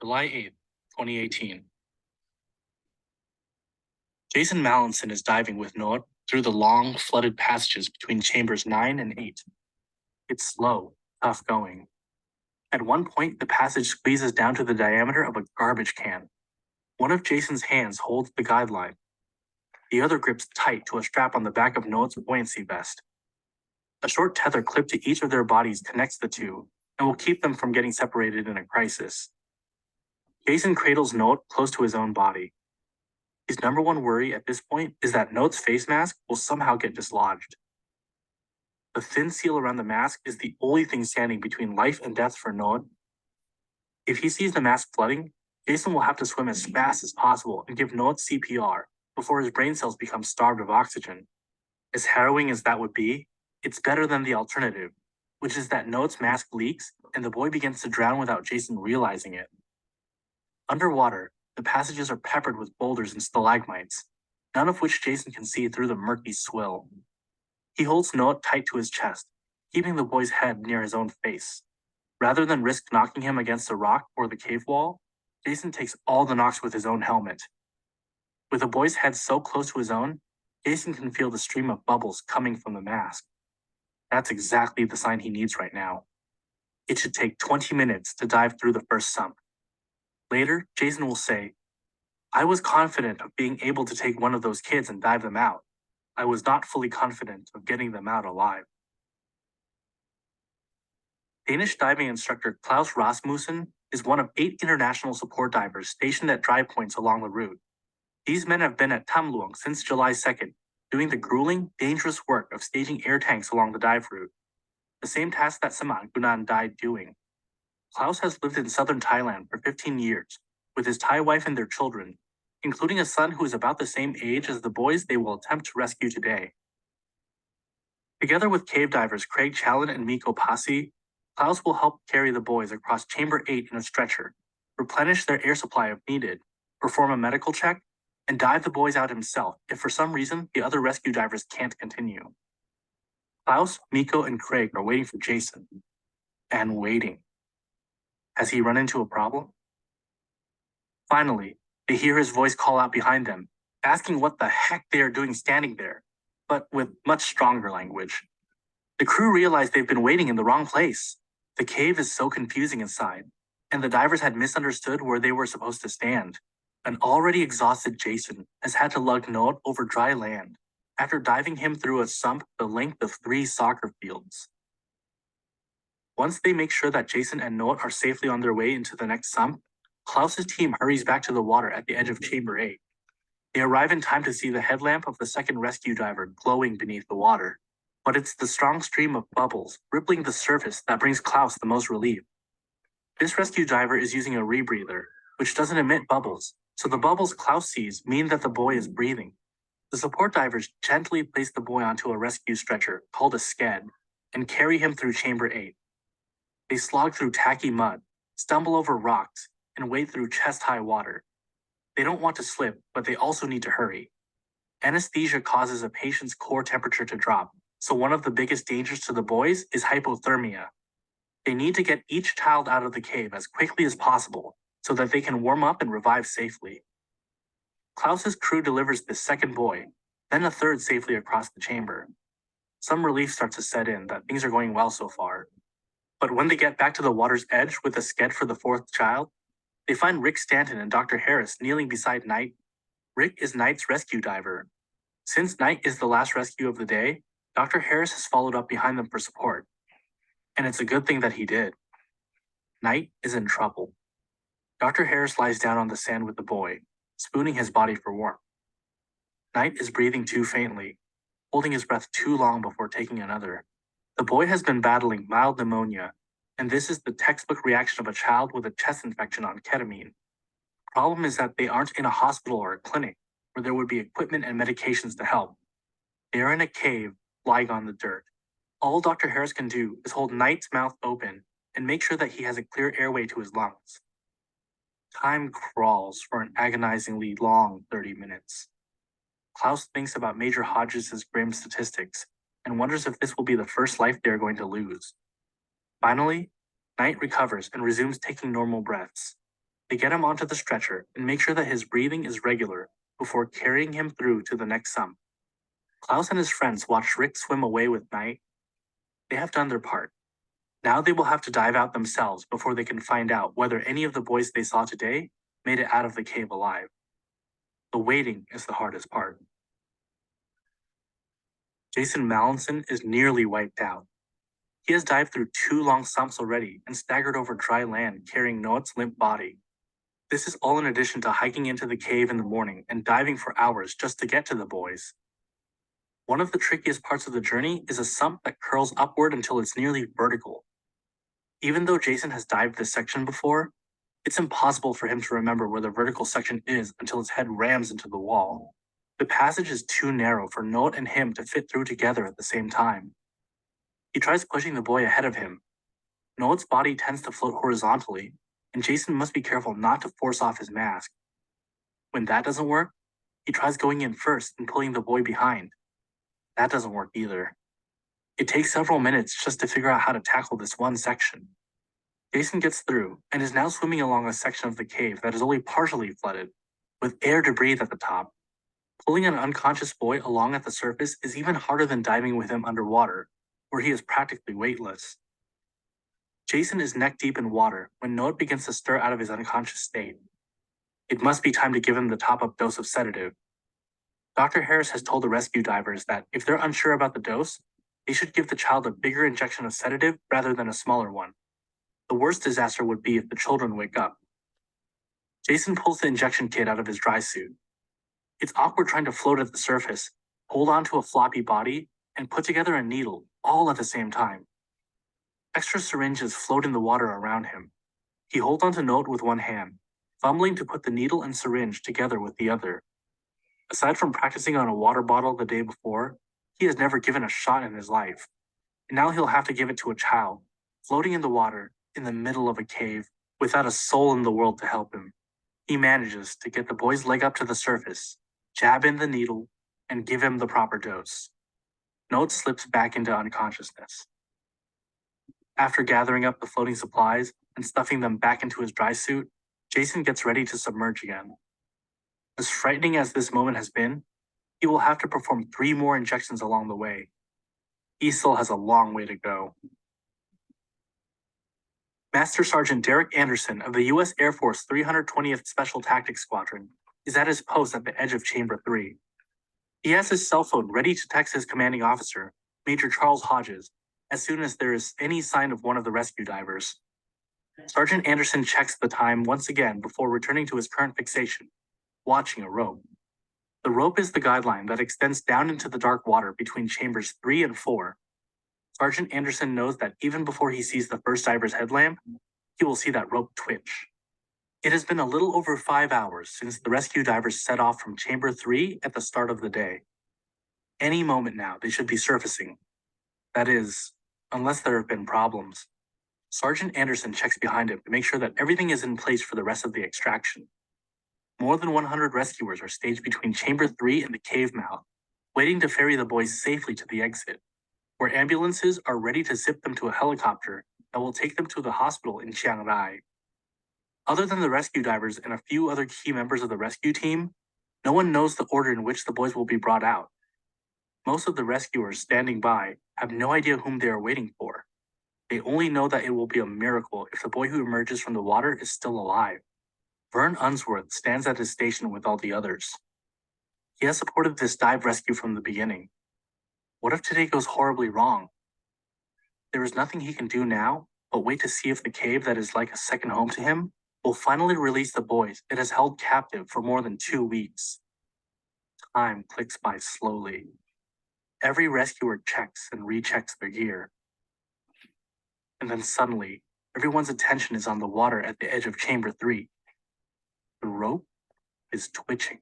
July 8th, 2018. Jason Mallinson is diving with Noah through the long, flooded passages between chambers 9 and 8. It's slow, tough going. At one point, the passage squeezes down to the diameter of a garbage can. One of Jason's hands holds the guideline. The other grips tight to a strap on the back of Noah's buoyancy vest. A short tether clipped to each of their bodies connects the two and will keep them from getting separated in a crisis. Jason cradles Noah close to his own body. His number one worry at this point is that Note's face mask will somehow get dislodged. The thin seal around the mask is the only thing standing between life and death for Noah. If he sees the mask flooding, Jason will have to swim as fast as possible and give Noah CPR before his brain cells become starved of oxygen. As harrowing as that would be, it's better than the alternative, which is that Noah's mask leaks and the boy begins to drown without Jason realizing it. Underwater, the passages are peppered with boulders and stalagmites, none of which Jason can see through the murky swill. He holds Noah tight to his chest, keeping the boy's head near his own face. Rather than risk knocking him against a rock or the cave wall, Jason takes all the knocks with his own helmet. With the boy's head so close to his own, Jason can feel the stream of bubbles coming from the mask. That's exactly the sign he needs right now. It should take 20 minutes to dive through the first sump. Later, Jason will say, "I was confident of being able to take one of those kids and dive them out. I was not fully confident of getting them out alive." Danish diving instructor Klaus Rasmussen is one of 8 international support divers stationed at dry points along the route. These men have been at Tham Luang since July 2nd, doing the grueling, dangerous work of staging air tanks along the dive route, the same task that Saman Gunan died doing. Klaus has lived in southern Thailand for 15 years, with his Thai wife and their children, including a son who is about the same age as the boys they will attempt to rescue today. Together with cave divers Craig Challen and Miko Pasi, Klaus will help carry the boys across Chamber 8 in a stretcher, replenish their air supply if needed, perform a medical check, and dive the boys out himself if for some reason the other rescue divers can't continue. Klaus, Miko, and Craig are waiting for Jason. And waiting. Has he run into a problem? Finally, they hear his voice call out behind them, asking what the heck they are doing standing there, but with much stronger language. The crew realize they've been waiting in the wrong place. The cave is so confusing inside, and the divers had misunderstood where they were supposed to stand. An already exhausted Jason has had to lug Noah over dry land after diving him through a sump the length of 3 soccer fields. Once they make sure that Jason and Noah are safely on their way into the next sump, Klaus's team hurries back to the water at the edge of Chamber 8. They arrive in time to see the headlamp of the second rescue diver glowing beneath the water. But it's the strong stream of bubbles rippling the surface that brings Klaus the most relief. This rescue diver is using a rebreather, which doesn't emit bubbles, so the bubbles Klaus sees mean that the boy is breathing. The support divers gently place the boy onto a rescue stretcher called a sked and carry him through Chamber 8. They slog through tacky mud, stumble over rocks, and wade through chest-high water. They don't want to slip, but they also need to hurry. Anesthesia causes a patient's core temperature to drop, so one of the biggest dangers to the boys is hypothermia. They need to get each child out of the cave as quickly as possible so that they can warm up and revive safely. Klaus's crew delivers the second boy, then a third safely across the chamber. Some relief starts to set in that things are going well so far. But when they get back to the water's edge with a sked for the 4th child, they find Rick Stanton and Dr. Harris kneeling beside Knight. Rick is Knight's rescue diver. Since Knight is the last rescue of the day, Dr. Harris has followed up behind them for support. And it's a good thing that he did. Knight is in trouble. Dr. Harris lies down on the sand with the boy, spooning his body for warmth. Knight is breathing too faintly, holding his breath too long before taking another. The boy has been battling mild pneumonia, and this is the textbook reaction of a child with a chest infection on ketamine. Problem is that they aren't in a hospital or a clinic where there would be equipment and medications to help. They are in a cave, lying on the dirt. All Dr. Harris can do is hold Knight's mouth open and make sure that he has a clear airway to his lungs. Time crawls for an agonizingly long 30 minutes. Klaus thinks about Major Hodges' grim statistics and wonders if this will be the first life they are going to lose. Finally, Knight recovers and resumes taking normal breaths. They get him onto the stretcher and make sure that his breathing is regular before carrying him through to the next sump. Klaus and his friends watch Rick swim away with Knight. They have done their part. Now they will have to dive out themselves before they can find out whether any of the boys they saw today made it out of the cave alive. The waiting is the hardest part. Jason Mallinson is nearly wiped out. He has dived through 2 long sumps already and staggered over dry land carrying Noah's limp body. This is all in addition to hiking into the cave in the morning and diving for hours just to get to the boys. One of the trickiest parts of the journey is a sump that curls upward until it's nearly vertical. Even though Jason has dived this section before, it's impossible for him to remember where the vertical section is until his head rams into the wall. The passage is too narrow for Noah and him to fit through together at the same time. He tries pushing the boy ahead of him. Noah's body tends to float horizontally, and Jason must be careful not to force off his mask. When that doesn't work, he tries going in first and pulling the boy behind. That doesn't work either. It takes several minutes just to figure out how to tackle this one section. Jason gets through and is now swimming along a section of the cave that is only partially flooded, with air to breathe at the top. Pulling an unconscious boy along at the surface is even harder than diving with him underwater, where he is practically weightless. Jason is neck deep in water when Noah begins to stir out of his unconscious state. It must be time to give him the top-up dose of sedative. Dr. Harris has told the rescue divers that if they're unsure about the dose, they should give the child a bigger injection of sedative rather than a smaller one. The worst disaster would be if the children wake up. Jason pulls the injection kit out of his dry suit. It's awkward trying to float at the surface, hold onto a floppy body, and put together a needle, all at the same time. Extra syringes float in the water around him. He holds onto Note with one hand, fumbling to put the needle and syringe together with the other. Aside from practicing on a water bottle the day before, he has never given a shot in his life. And now he'll have to give it to a child, floating in the water, in the middle of a cave, without a soul in the world to help him. He manages to get the boy's leg up to the surface, jab in the needle, and give him the proper dose. Note slips back into unconsciousness. After gathering up the floating supplies and stuffing them back into his dry suit, Jason gets ready to submerge again. As frightening as this moment has been, he will have to perform 3 more injections along the way. He still has a long way to go. Master Sergeant Derek Anderson of the U.S. Air Force 320th Special Tactics Squadron is at his post at the edge of Chamber 3. He has his cell phone ready to text his commanding officer, Major Charles Hodges, as soon as there is any sign of one of the rescue divers. Sergeant Anderson checks the time once again before returning to his current fixation, watching a rope. The rope is the guideline that extends down into the dark water between chambers 3 and 4. Sergeant Anderson knows that even before he sees the first diver's headlamp, he will see that rope twitch. It has been a little over 5 hours since the rescue divers set off from Chamber 3 at the start of the day. Any moment now, they should be surfacing. That is, unless there have been problems. Sergeant Anderson checks behind him to make sure that everything is in place for the rest of the extraction. More than 100 rescuers are staged between Chamber 3 and the cave mouth, waiting to ferry the boys safely to the exit, where ambulances are ready to zip them to a helicopter that will take them to the hospital in Chiang Rai. Other than the rescue divers and a few other key members of the rescue team, no one knows the order in which the boys will be brought out. Most of the rescuers standing by have no idea whom they are waiting for. They only know that it will be a miracle if the boy who emerges from the water is still alive. Vern Unsworth stands at his station with all the others. He has supported this dive rescue from the beginning. What if today goes horribly wrong? There is nothing he can do now but wait to see if the cave that is like a second home to him will finally release the boys it has held captive for more than 2 weeks. Time clicks by slowly. Every rescuer checks and rechecks their gear. And then suddenly, everyone's attention is on the water at the edge of Chamber 3. The rope is twitching.